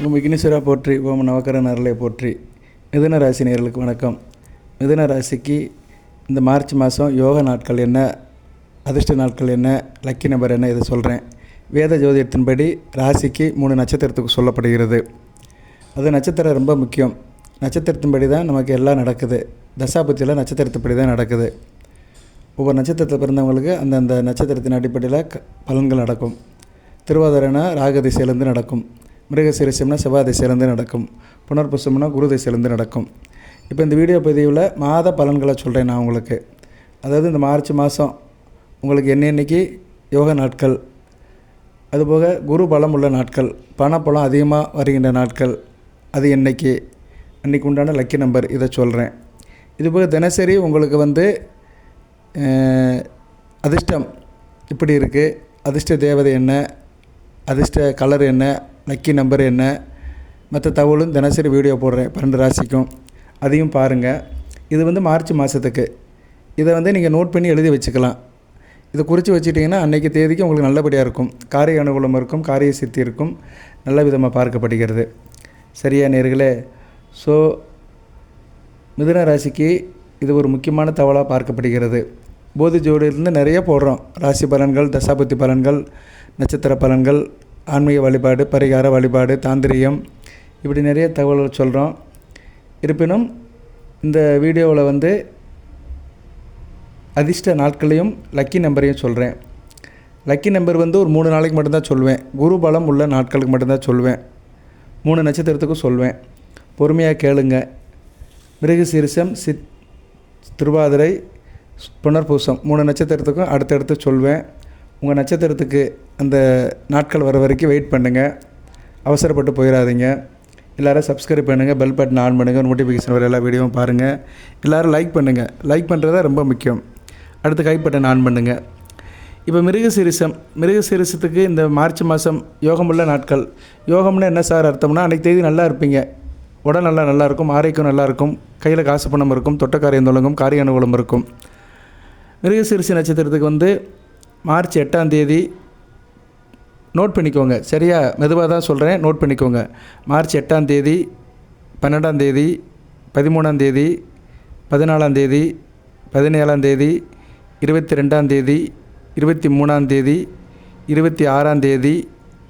ஓம் விக்னேஸ்வரா போற்றி, ஓம் நவக்கரன் அருளை போற்றி. மிதுன ராசி நேயர்களுக்கு வணக்கம். மிதுன ராசிக்கு இந்த மார்ச் மாதம் யோக நாட்கள் என்ன, அதிர்ஷ்ட நாட்கள் என்ன, லக்கி நம்பர் என்ன, இதை சொல்கிறேன். வேத ஜோதிடத்தின்படி ராசிக்கு 3 நட்சத்திரத்துக்கு சொல்லப்படுகிறது. அது நட்சத்திரம் ரொம்ப முக்கியம். நட்சத்திரத்தின்படி தான் நமக்கு எல்லாம் நடக்குது. தசாபுத்தியில் நட்சத்திரத்தின்படி தான் நடக்குது. ஒவ்வொரு நட்சத்திரத்தில் பிறந்தவங்களுக்கு அந்தந்த நட்சத்திரத்தின் அடிப்படையில் பலன்கள் நடக்கும். திருவாதிரைனா ராகு திசையிலேருந்து நடக்கும். மிருகசீரிஷம்னா செவ்வாய் திசையிலேருந்து நடக்கும். புனர்பூசம்னா குரு திசையிலேருந்து நடக்கும். இப்போ இந்த வீடியோ பதிவில் மாத பலன்களை சொல்கிறேன் நான் உங்களுக்கு. அதாவது இந்த மார்ச் மாதம் உங்களுக்கு என்னென்னைக்கு யோக நாட்கள், அதுபோக குரு பலம் உள்ள நாட்கள், பணப்பலம் அதிகமாக வருகின்ற நாட்கள், அது அன்றைக்கி உண்டான லக்கி நம்பர், இதை சொல்கிறேன். இதுபோக தினசரி உங்களுக்கு அதிர்ஷ்டம் இப்படி இருக்குது, அதிர்ஷ்ட தேவதை என்ன, அதிர்ஷ்ட கலர் என்ன, லக்கி நம்பர் என்ன, மற்ற தகவலும் தினசரி வீடியோ போடுறேன் 12 ராசிக்கும். அதையும் பாருங்கள். இது மார்ச் மாதத்துக்கு. இதை நீங்கள் நோட் பண்ணி எழுதி வச்சுக்கலாம். இதை குறித்து வச்சுட்டிங்கன்னா அன்றைக்கி தேதிக்கு உங்களுக்கு நல்லபடியாக இருக்கும். காரிய அனுகூலம் இருக்கும், காரிய சித்தி இருக்கும், நல்ல விதமாக பார்க்கப்படுகிறது. சரியா நேயர்களே? ஸோ மிதுன ராசிக்கு இது ஒரு முக்கியமான தகவலாக பார்க்கப்படுகிறது. போதி ஜோடியிலிருந்து நிறைய போடுறோம். ராசி பலன்கள், தசாபுத்தி பலன்கள், நட்சத்திர பலன்கள், ஆன்மீக வழிபாடு, பரிகார வழிபாடு, தாந்திரியம், இப்படி நிறைய தகவல்கள் சொல்கிறோம். இருப்பினும் இந்த வீடியோவில் அதிர்ஷ்ட நாட்களையும் லக்கி நம்பரையும் சொல்கிறேன். லக்கி நம்பர் ஒரு 3 நாளைக்கு மட்டும்தான் சொல்வேன். குரு பலம் உள்ள நாட்களுக்கு மட்டும்தான் சொல்வேன். 3 நட்சத்திரத்துக்கும் சொல்வேன். பொறுமையாக கேளுங்க. மிருகசீரிஷம், திருவாதிரை, புனர்பூசம் 3 நட்சத்திரத்துக்கும் அடுத்தடுத்து சொல்வேன். உங்கள் நட்சத்திரத்துக்கு அந்த நாட்கள் வர வரைக்கும் வெயிட் பண்ணுங்கள். அவசரப்பட்டு போயிடாதீங்க. எல்லோரும் சப்ஸ்கிரைப் பண்ணுங்கள், பெல் பட்டன் ஆன் பண்ணுங்கள், நோட்டிஃபிகேஷன் வர எல்லா வீடியோவும் பாருங்கள். எல்லோரும் லைக் பண்ணுங்கள். லைக் பண்ணுறது தான் ரொம்ப முக்கியம். அடுத்து கை பட்டன் ஆன் பண்ணுங்கள். இப்போ மிருகசீரிஷத்துக்கு இந்த மார்ச் மாதம் யோகமுள்ள நாட்கள். யோகம்னா என்ன சார் அர்த்தம்னா, அன்றைக்கி தேதி நல்லா இருப்பீங்க, உடல் நல்லா இருக்கும், ஆரோக்கியம் நல்லாயிருக்கும், கையில் காசு பணம் இருக்கும், தொட்ட காரியம் தொடங்கும், காரிய அனுகூலம் இருக்கும். மிருகசீரிஷ நட்சத்திரத்துக்கு மார்ச் 8ஆம் தேதி நோட் பண்ணிக்கோங்க. சரியா? மெதுவாக தான் சொல்கிறேன், நோட் பண்ணிக்கோங்க. மார்ச் 8ஆம் தேதி, 12ஆம் தேதி, 13ஆம் தேதி, 14ஆம் தேதி, 17ஆம் தேதி, 22ஆம் தேதி, 23ஆம் தேதி, 26ஆம் தேதி,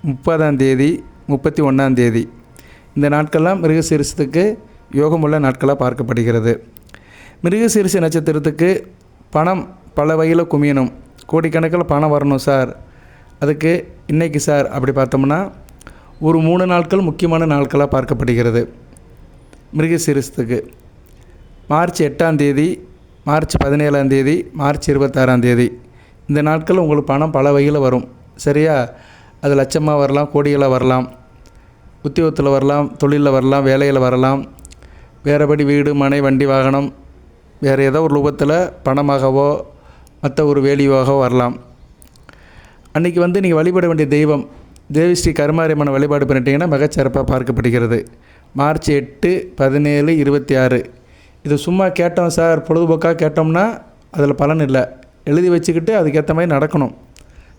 30ஆம் தேதி, 31ஆம் தேதி, இந்த நாட்கள்லாம் மிருகசீரிஷத்துக்கு யோகமுள்ள நாட்களாக பார்க்கப்படுகிறது. மிருகசீரிஷ நட்சத்திரத்துக்கு பணம் பல வகையில் குமியணும், கோடிக்கணக்கில் பணம் வரணும் சார், அதுக்கு இன்றைக்கி சார் அப்படி பார்த்தோம்னா ஒரு 3 நாட்கள் முக்கியமான நாட்களாக பார்க்கப்படுகிறது. மிருகசீரிஷத்துக்கு மார்ச் 8ஆம் தேதி, மார்ச் 17ஆம் தேதி, மார்ச் 26ஆம் தேதி, இந்த நாட்கள் உங்களுக்கு பணம் பல வகையில் வரும். சரியா? அது லட்சமாக வரலாம், கோடிகளாக வரலாம், உத்தியோகத்தில் வரலாம், தொழிலில் வரலாம், வேலையில் வரலாம், வேறுபடி வீடு, மனை, வண்டி, வாகனம், வேறு ஏதோ ஒரு ரூபத்தில் பணமாகவோ மற்ற ஒரு வேலியாகவோ வரலாம். அன்றைக்கி நீங்கள் வழிபட வேண்டிய தெய்வம் தேவி ஸ்ரீ கருமாரியம்மனை வழிபாடு பண்ணிட்டீங்கன்னா மிகச்சிறப்பாக பார்க்கப்படுகிறது. மார்ச் 8, 17, 26 இது சும்மா கேட்டோம் சார், பொழுதுபோக்காக கேட்டோம்னா அதில் பலன் இல்லை. எழுதி வச்சுக்கிட்டு அதுக்கேற்ற மாதிரி நடக்கணும்.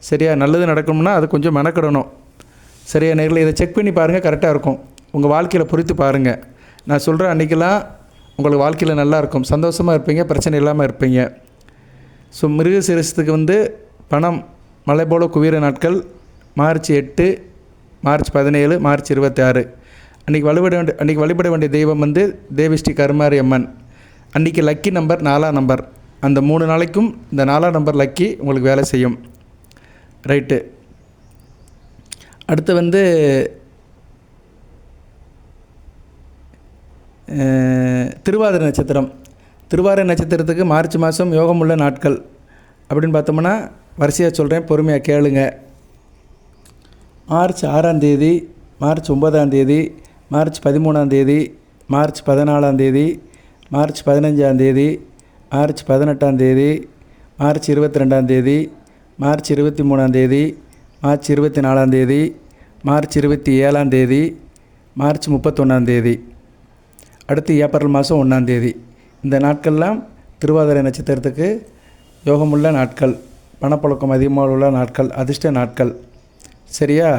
சரியா? நல்லது நடக்கணும்னா அது கொஞ்சம் மெனக்கிடணும். சரியா நேரில் இதை செக் பண்ணி பாருங்கள், கரெக்டாக இருக்கும். உங்கள் வாழ்க்கையில் பொறுத்து பாருங்கள். நான் சொல்கிறேன், அன்றைக்கெல்லாம் உங்களுக்கு வாழ்க்கையில் நல்லாயிருக்கும், சந்தோஷமாக இருப்பீங்க, பிரச்சனை இல்லாமல் இருப்பீங்க. ஸோ மிருகசீரிஷத்துக்கு பணம் மலை போல குவிர நாட்கள் மார்ச் 8, மார்ச் 17, மார்ச் 26. அன்றைக்கி வழிபட வேண்டிய தெய்வம் தேவி ஸ்ரீ கருமாரி அம்மன். அன்றைக்கி லக்கி நம்பர் 4ஆம் நம்பர். அந்த 3 நாளைக்கும் இந்த 4ஆம் நம்பர் லக்கி உங்களுக்கு வேலை செய்யும். ரைட்டு. அடுத்து திருவாதிரை நட்சத்திரம். திருவாதிரை நட்சத்திரத்துக்கு மார்ச் மாதம் யோகமுள்ள நாட்கள் அப்படின்னு பார்த்தோம்னா வரிசையாக சொல்கிறேன், பொறுமையாக கேளுங்க. மார்ச் 6ஆம் தேதி, மார்ச் 9ஆம் தேதி, மார்ச் 13ஆம் தேதி, மார்ச் 14ஆம் தேதி, மார்ச் 15ஆம் தேதி, மார்ச் 18ஆம் தேதி, மார்ச் 22ஆம் தேதி, மார்ச் 23ஆம் தேதி, மார்ச் 24ஆம் தேதி, மார்ச் 27ஆம் தேதி, மார்ச் 31ஆம் தேதி, அடுத்து ஏப்ரல் மாதம் 1ஆம் தேதி. இந்த நாட்கள்லாம் திருவாதிரை நட்சத்திரத்துக்கு யோகமுள்ள நாட்கள், பணப்பழக்கம் அதிகமாக உள்ள நாட்கள், அதிர்ஷ்ட நாட்கள். சரியா?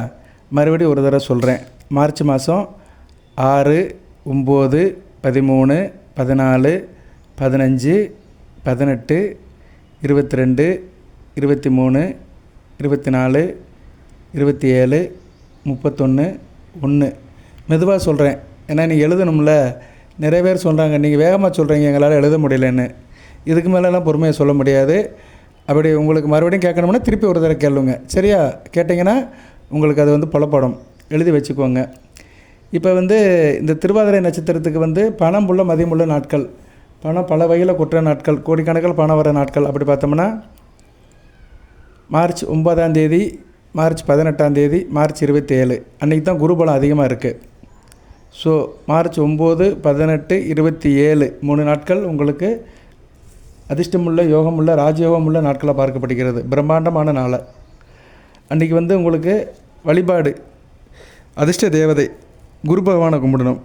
மறுபடியும் ஒரு தடவை சொல்கிறேன். மார்ச் மாதம் 6, 9, 13, 14, 15, 18, 22, 23, 24, 27, 31, 1. மெதுவாக சொல்கிறேன், ஏன்னா நீங்கள் எழுதணும்ல. நிறைய பேர் சொல்கிறாங்க நீங்கள் வேகமாக சொல்கிறீங்க எங்களால் எழுத முடியலன்னு. இதுக்கு மேலெலாம் பொறுமையாக சொல்ல முடியாது. அப்படி உங்களுக்கு மறுபடியும் கேட்கணும்னா திருப்பி ஒரு தடவை கேளுங்க. சரியா? கேட்டிங்கன்னா உங்களுக்கு அது வந்து புலப்படும். எழுதி வச்சுக்கோங்க. இப்போ வந்து இந்த திருவாதிரை நட்சத்திரத்துக்கு பணம் உள்ள மதியமுள்ள நாட்கள், பணம் பல வகையில் கொட்டுற நாட்கள், கோடிக்கணக்கில் பணம் வர நாட்கள் அப்படி பார்த்தோம்னா மார்ச் 9ஆம் தேதி, மார்ச் 18ஆம் தேதி, மார்ச் 27 அன்றைக்கி தான் குருபலம் அதிகமாக இருக்குது. ஸோ மார்ச் 9, 18, 27 3 நாட்கள் உங்களுக்கு அதிர்ஷ்டமுள்ள யோகமுள்ள ராஜயோகமுள்ள நாட்களாக பார்க்கப்படுகிறது. பிரம்மாண்டமான நாளை அன்றைக்கி உங்களுக்கு வழிபாடு அதிர்ஷ்ட தேவதை குரு பகவானை கும்பிடணும்,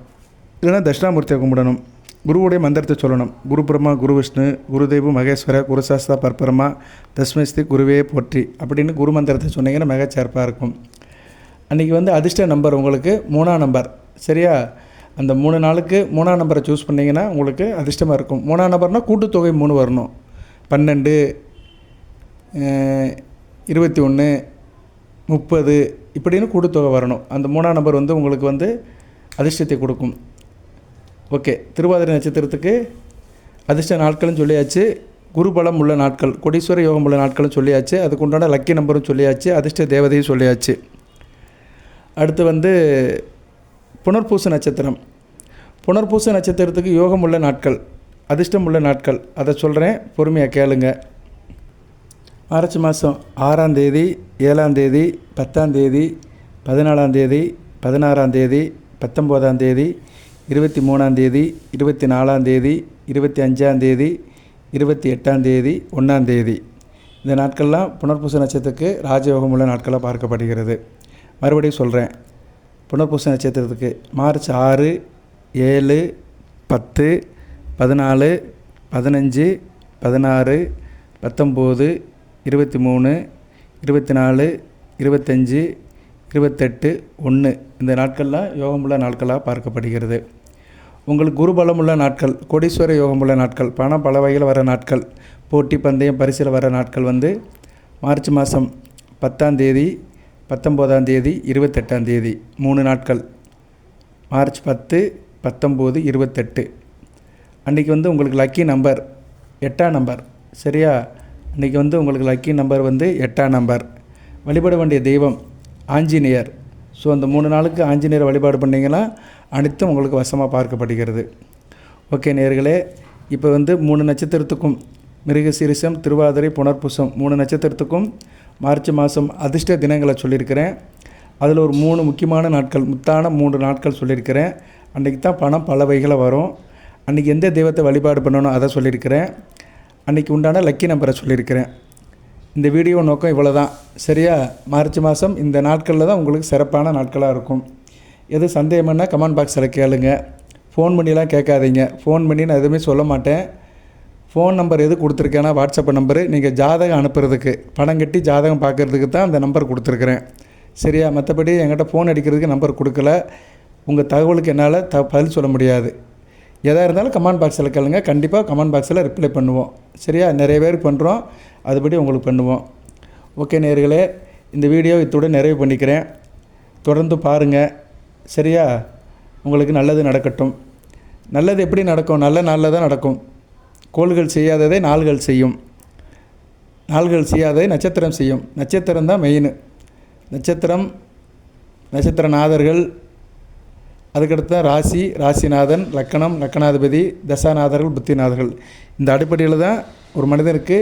இல்லைன்னா தட்சிணாமூர்த்தியை கும்பிடணும். குருவுடைய மந்திரத்தை சொல்லணும். குரு பிரம்மா, குரு விஷ்ணு, குருதேவு மகேஸ்வர, குருசாஸ்தா பரபரமா, தஸ்மஸ்தி குருவே போற்றி அப்படின்னு குரு மந்திரத்தை சொன்னீங்கன்னா மிகச்சிறப்பாக இருக்கும். அன்றைக்கி அதிர்ஷ்ட நம்பர் உங்களுக்கு 3ஆம் நம்பர். சரியா? அந்த 3 நாளுக்கு 3ஆம் நம்பரை சூஸ் பண்ணிங்கன்னா உங்களுக்கு அதிர்ஷ்டமாக இருக்கும். 3ஆம் நம்பர்னால் கூட்டுத்தொகை 3 வரணும். 12, 21, 30 இப்படின்னு கூட்டுத்தொகை வரணும். அந்த 3ஆம் நம்பர் உங்களுக்கு அதிர்ஷ்டத்தை கொடுக்கும். ஓகே, திருவாதிரை நட்சத்திரத்துக்கு அதிர்ஷ்ட நாட்களும் சொல்லியாச்சு, குருபலம் உள்ள நாட்கள், கொடீஸ்வர யோகம் உள்ள நாட்களும் சொல்லியாச்சு, அதுக்கு உண்டான லக்கி நம்பரும் சொல்லியாச்சு, அதிர்ஷ்ட தேவதையும் சொல்லியாச்சு. அடுத்து புனர்பூச நட்சத்திரம். புனர்பூச நட்சத்திரத்துக்கு யோகம் உள்ள நாட்கள், அதிர்ஷ்டம் உள்ள நாட்கள், அதை சொல்கிறேன், பொறுமையாக கேளுங்க. மார்ச் மாதம் 6ஆம் தேதி, 7ஆம் தேதி, 10ஆம் தேதி, 14ஆம் தேதி, 16ஆம் தேதி, 19ஆம் தேதி, 23ஆம் தேதி, 24ஆம் தேதி, 25ஆம் தேதி, 28ஆம் தேதி, 1ஆம் தேதி இந்த நாட்கள்லாம் புனர்பூச நட்சத்திரத்துக்கு ராஜயோகம் உள்ள நாட்களாக பார்க்கப்படுகிறது. மறுபடியும் சொல்கிறேன், புனர்பூச நட்சத்திரத்துக்கு மார்ச் 6, 7, 10, 14, 15, 16, 19, 23, 24, 25, 28, 1 இந்த நாட்கள்லாம் யோகமுள்ள நாட்களாக பார்க்கப்படுகிறது. உங்களுக்கு குருபலம் உள்ள நாட்கள், கோடீஸ்வர யோகமுள்ள நாட்கள், பணம் பல வகையில் வர நாட்கள், போட்டி பந்தயம் பரிசில் வர நாட்கள் மார்ச் மாதம் 10ஆம் தேதி, 19ஆம் தேதி, 28ஆம் தேதி 3 நாட்கள். மார்ச் 10, 19, 28 அன்றைக்கி உங்களுக்கு லக்கி நம்பர் 8ஆம் நம்பர். சரியா? அன்றைக்கி உங்களுக்கு லக்கி நம்பர் 8ஆம் நம்பர். வழிபட வேண்டிய தெய்வம் ஆஞ்சநேயர். ஸோ அந்த 3 நாளுக்கு ஆஞ்சநேயர் வழிபாடு பண்ணிங்கன்னா அனைத்தும் உங்களுக்கு வசமாக பார்க்கப்படுகிறது. ஓகே நேயர்களே, இப்போ 3 நட்சத்திரத்துக்கும் மிருகசீரிஷம், திருவாதிரை, புனர்பூசம் 3 நட்சத்திரத்துக்கும் மார்ச் மாதம் அதிர்ஷ்ட தினங்களை சொல்லியிருக்கிறேன். அதில் ஒரு 3 முக்கியமான நாட்கள், முத்தான 3 நாட்கள் சொல்லியிருக்கிறேன். அன்றைக்கி தான் பணம் பல வகைகளை வரும். அன்றைக்கி எந்த தெய்வத்தை வழிபாடு பண்ணணும் அதை சொல்லியிருக்கிறேன். அன்றைக்கி உண்டான லக்கி நம்பரை சொல்லியிருக்கிறேன். இந்த வீடியோ நோக்கம் இவ்வளோ தான். சரியா? மார்ச் மாதம் இந்த நாட்களில் தான் உங்களுக்கு சிறப்பான நாட்களாக இருக்கும். எது சந்தேகம்னா கமெண்ட் பாக்ஸில் கேளுங்க. ஃபோன் பண்ணிலாம் கேட்காதீங்க. ஃபோன் பண்ணி நான் எதுவுமே சொல்ல மாட்டேன். ஃபோன் நம்பர் எது கொடுத்துருக்கேன்னா வாட்ஸ்அப் நம்பரு, நீங்கள் ஜாதகம் அனுப்புறதுக்கு, பணம் கட்டி ஜாதகம் பார்க்குறதுக்கு தான் அந்த நம்பர் கொடுத்துருக்குறேன். சரியா? மற்றபடி என்கிட்ட ஃபோன் அடிக்கிறதுக்கு நம்பர் கொடுக்கல. உங்கள் தகவலுக்கு என்னால் பதில் சொல்ல முடியாது. எதாக இருந்தாலும் கமெண்ட் பாக்ஸில் கேளுங்க. கண்டிப்பாக கமெண்ட் பாக்ஸில் ரிப்ளை பண்ணுவோம். சரியா? நிறைய பேருக்கு பண்ணுறோம், அதுபடி உங்களுக்கு பண்ணுவோம். ஓகே நேயர்களே, இந்த வீடியோ இத்துடன் நிறைவு பண்ணிக்கிறேன். தொடர்ந்து பாருங்கள். சரியா? உங்களுக்கு நல்லது நடக்கட்டும். நல்லது எப்படி நடக்கும்? நல்ல நாளில் தான் நடக்கும். கோள்கள் செய்யாததை நாள்கள் செய்யும், நாள்கள் செய்யாததை நட்சத்திரம் செய்யும். நட்சத்திரம் தான் மெயின். நட்சத்திரம், நட்சத்திரநாதர்கள், அதுக்கடுத்து தான் ராசி, ராசிநாதன், லக்கணம், லக்கணாதிபதி, தசாநாதர்கள், புத்திநாதர்கள். இந்த அடிப்படையில் தான் ஒரு மனிதனுக்கு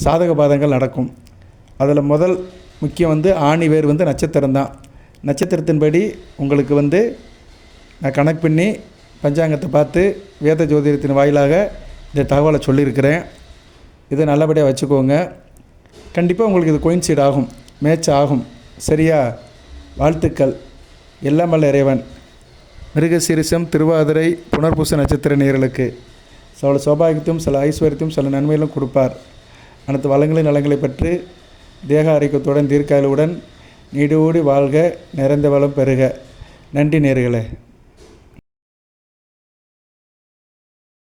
சாதக பாதங்கள் நடக்கும். அதில் முதல் முக்கியம் ஆணி வேர் நட்சத்திரம் தான். நட்சத்திரத்தின்படி உங்களுக்கு நான் கணக்கு பண்ணி பஞ்சாங்கத்தை பார்த்து வேத ஜோதிடத்தின் வாயிலாக இந்த தகவலை சொல்லியிருக்கிறேன். இதை நல்லபடியாக வச்சுக்கோங்க. கண்டிப்பாக உங்களுக்கு இது கோயின்சைட் ஆகும், மேட்ச் ஆகும். சரியா? வாழ்த்துக்கள். எல்லாம் வல்ல இறைவன் மிருகசீரிஷம், திருவாதிரை, புனர்பூச நட்சத்திர நேயர்களுக்கு சில சௌபாகியத்தையும் சில ஐஸ்வர்யத்தையும் சில நன்மைகளும் கொடுப்பார். அனைத்து வளங்களின் நலங்களை பெற்று தேக ஆரோக்கியத்துடன் தீர்க்காயலுடன் நீடூடி வாழ்க, நிறைந்த வளம் பெறுக. நன்றி நேயர்களே.